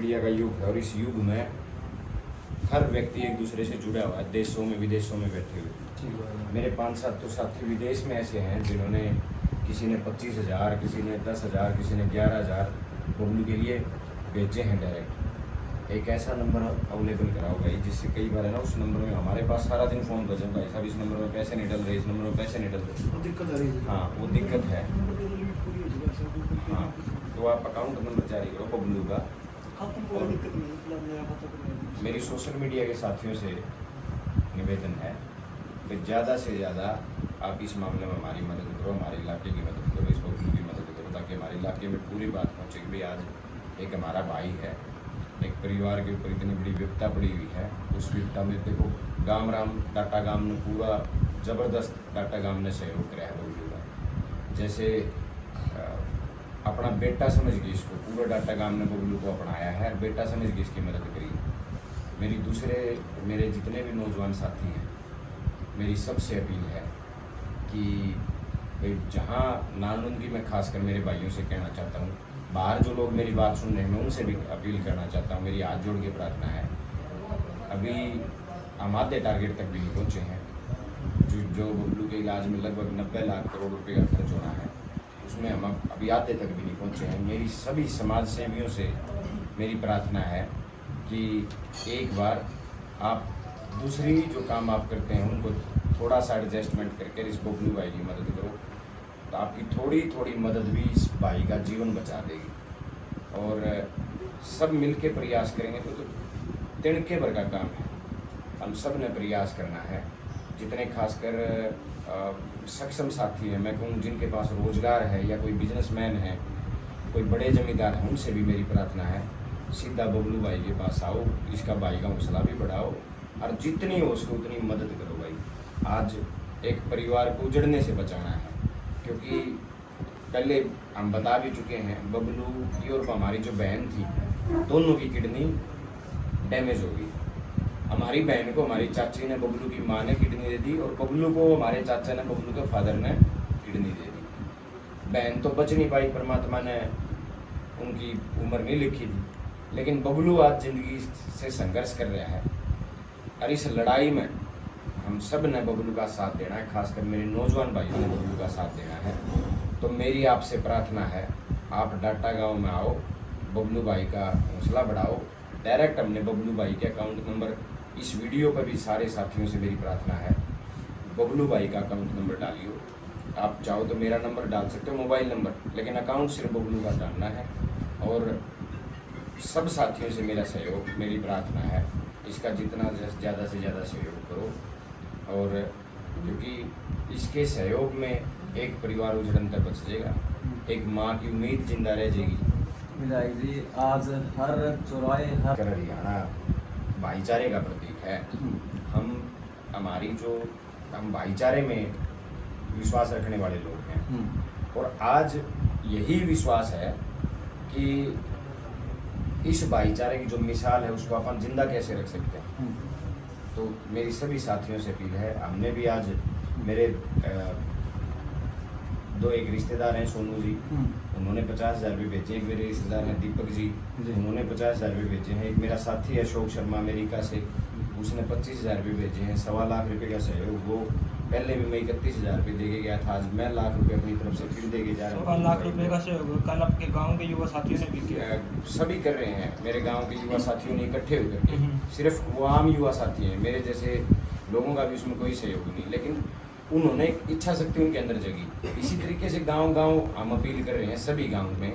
Media का युग है और इस युग में हर व्यक्ति एक दूसरे से जुड़ा हुआ है, देशों में विदेशों में बैठे हुए। मेरे 5-7 तो साथी विदेश में ऐसे हैं जिन्होंने किसी ने 25,000, किसी ने 10,000, किसी ने 11,000 बबलू के लिए भेजे हैं डायरेक्ट। एक ऐसा नंबर अवेलेबल कराओ भाई जिससे कई बार है ना उस नंबर में हमारे पास सारा दिन फ़ोन कर जाए, भाई साहब इस नंबर में पैसे नहीं डल रहे, इस नंबर में पैसे नहीं डल रहे, दिक्कत आ रही है। हाँ वो दिक्कत है। हाँ तो आप अकाउंट नंबर जारी करो बबलू का। मेरी सोशल मीडिया के साथियों से निवेदन है कि ज़्यादा से ज़्यादा आप इस मामले में हमारी मदद करो, हमारे इलाके की मदद करो, इस बबलू की मदद करो ताकि हमारे इलाके में पूरी बात पहुँचे कि भाई आज एक हमारा भाई है, एक परिवार के ऊपर इतनी बड़ी विपदा पड़ी हुई है। उस विपदा में देखो गाम राम डाटा गाम ने पूरा ज़बरदस्त डाटा गाम ने सहयोग कराया है बबलू का। जैसे अपना बेटा समझ के इसको पूरा डाटा गाम ने बबलू को अपनाया है और बेटा समझ के इसकी मदद करी। मेरे जितने भी नौजवान साथी हैं, मेरी सबसे अपील है कि भाई जहाँ नानुंगी मैं खासकर मेरे भाइयों से कहना चाहता हूँ, बाहर जो लोग मेरी बात सुन रहे हैं मैं उनसे भी अपील करना चाहता हूँ, मेरी हाथ जोड़ के प्रार्थना है। अभी हम आधे टारगेट तक भी नहीं पहुँचे हैं। जो बबलू के इलाज में लगभग 90 लाख करोड़ रुपए का खर्च होना है उसमें हम अभी आधे तक भी नहीं पहुँचे हैं। मेरी सभी समाज सेवियों से मेरी प्रार्थना है कि एक बार आप दूसरी जो काम आप करते हैं उनको थोड़ा सा एडजस्टमेंट करके इस बबलू भाई की मदद करो, तो आपकी थोड़ी थोड़ी मदद भी इस भाई का जीवन बचा देगी। और सब मिलके प्रयास करेंगे तो तिनके भर का काम है, हम सब ने प्रयास करना है। जितने खासकर सक्षम साथी हैं, मैं कहूँ जिनके पास रोज़गार है या कोई बिजनेसमैन है, कोई बड़े जमींदार हैं, उनसे भी मेरी प्रार्थना है सीधा बबलू भाई के पास आओ, इसका भाई का हौसला भी बढ़ाओ और जितनी हो सके उतनी मदद करो भाई। आज एक परिवार को उजड़ने से बचाना है, क्योंकि पहले हम बता भी चुके हैं बबलू की और हमारी जो बहन थी दोनों की किडनी डैमेज हो गई। हमारी बहन को हमारी चाची ने बबलू की माँ ने किडनी दे दी और बबलू को हमारे चाचा ने बबलू के फादर ने किडनी दे दी। बहन तो बच नहीं पाई, परमात्मा ने उनकी उम्र नहीं लिखी थी, लेकिन बबलू आज ज़िंदगी से संघर्ष कर रहा है और इस लड़ाई में हम सब ने बबलू का साथ देना है, खासकर मेरे नौजवान भाइयों ने बबलू का साथ देना है। तो मेरी आपसे प्रार्थना है आप डाटा गांव में आओ, बबलू भाई का हौसला बढ़ाओ। डायरेक्ट हमने बबलू भाई के अकाउंट नंबर इस वीडियो पर भी सारे साथियों से मेरी प्रार्थना है बबलू भाई का अकाउंट नंबर डालियो। आप चाहो तो मेरा नंबर डाल सकते हो, मोबाइल नंबर, लेकिन अकाउंट सिर्फ बबलू का डालना है। और सब साथियों से मेरा सहयोग, मेरी प्रार्थना है इसका जितना ज़्यादा से ज़्यादा सहयोग करो। और क्योंकि इसके सहयोग में एक परिवार उजड़न तक बच जाएगा, एक माँ की उम्मीद जिंदा रह जाएगी। विधायक जी आज हर चौराहे हर हरियाणा भाईचारे का प्रतीक है। हम भाईचारे में विश्वास रखने वाले लोग हैं और आज यही विश्वास है कि इस भाईचारे की जो मिसाल है उसको अपन जिंदा कैसे रख सकते हैं। तो मेरी सभी साथियों से अपील है, हमने भी आज मेरे एक रिश्तेदार हैं सोनू जी, उन्होंने 50,000 रुपये भेजे। एक मेरे रिश्तेदार हैं दीपक जी, उन्होंने 50,000 रुपये भेजे हैं। एक मेरा साथी है अशोक शर्मा अमेरिका से, उसने 25,000 रुपये भेजे हैं। 1.25 लाख रुपये का सहयोग वो पहले भी मैं 31,000 रुपये दे के गया था, आज मैं लाख रुपये अपनी तरफ से फिर दे के जा रहा हूँ। 1.25 लाख रुपये का सहयोग कल आपके गाँव के युवा साथियों ने भी किया, सभी कर रहे हैं। मेरे गाँव के युवा साथियों ने इकट्ठे होकर के, सिर्फ वो आम युवा साथी हैं, मेरे जैसे लोगों का भी उसमें कोई सहयोग नहीं, लेकिन उन्होंने एक इच्छा शक्ति उनके अंदर जगी। इसी तरीके से गांव-गांव हम अपील कर रहे हैं सभी गांव में।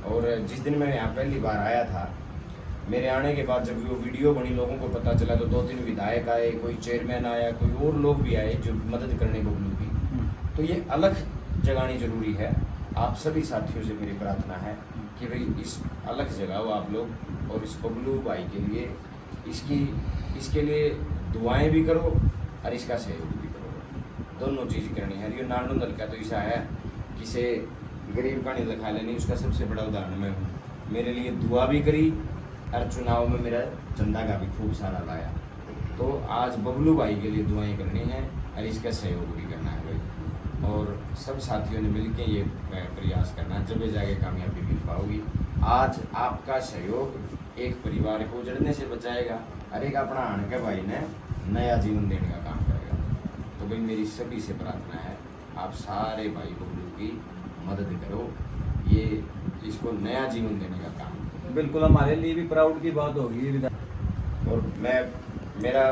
और जिस दिन मैं यहाँ पहली बार आया था, मेरे आने के बाद जब वो वीडियो बनी लोगों को पता चला तो 2-3 विधायक आए, कोई चेयरमैन आया, कोई और लोग भी आए जो मदद करने बबलू की। तो ये अलग जगानी जरूरी है। आप सभी साथियों से मेरी प्रार्थना है कि भाई इस अलग जगाओ आप लोग और इस बबलू भाई के लिए इसके लिए दुआएं भी करो और इसका सहयोग भी करो, दोनों चीज़ करनी है। ये नानू दल का तो ऐसा है किसे गरीब का नहीं लिखा लेनी, उसका सबसे बड़ा उदाहरण मैं हूँ। मेरे लिए दुआ भी करी और चुनाव में मेरा चंदा का भी खूब सारा लाया। तो आज बबलू भाई के लिए दुआएं करनी है और इसका सहयोग भी करना है भाई। और सब साथियों ने मिलकर ये प्रयास करना, जब जाके कामयाबी मिल पाओगी। आज आपका सहयोग एक परिवार को उजड़ने से बचाएगा और एक अपना आने के भाई ने नया जीवन देने का काम करेगा। तो भाई मेरी सभी से प्रार्थना है, आप सारे भाई बबलू की मदद करो, ये इसको नया जीवन देने का काम। बिल्कुल हमारे लिए भी प्राउड की बात होगी। और मैं मेरा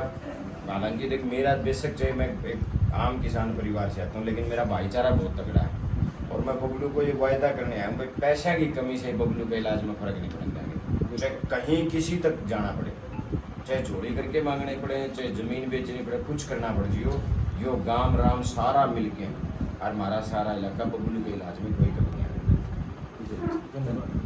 हालांकि देख मेरा बेशक चाहे मैं एक आम किसान परिवार से आता हूँ, लेकिन मेरा भाईचारा बहुत तगड़ा है। और मैं बबलू को ये वायदा करने आया हूँ भाई, पैसा की कमी से बबलू के इलाज में फ़र्क नहीं पड़ने देंगे। चाहे कहीं किसी तक जाना पड़े, चाहे चोरी करके मांगने पड़े, चाहे ज़मीन बेचनी पड़े, कुछ करना पड़े, यो गांव राम सारा मिल के और हमारा सारा इलाका बबलू के इलाज में कोई कमी नहीं आएगी। धन्यवाद।